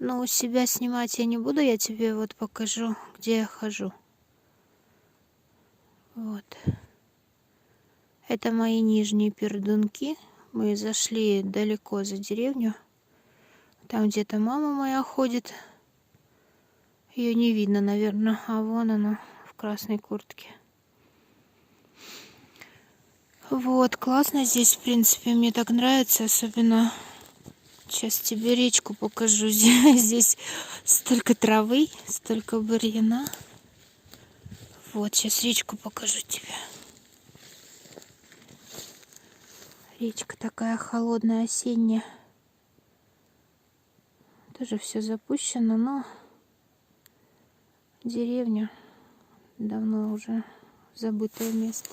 Но у себя снимать я не буду, я тебе вот покажу, где я хожу. Вот. Это мои нижние пердунки. Мы зашли далеко за деревню. Там где-то мама моя ходит. Ее не видно, наверное. А вон она в красной куртке. Вот, классно здесь, в принципе. Мне так нравится, особенно... Сейчас тебе речку покажу. Здесь столько травы, столько бурьяна. Вот, сейчас речку покажу тебе. Речка такая холодная, осенняя. Тоже все запущено, но деревня давно уже забытое место.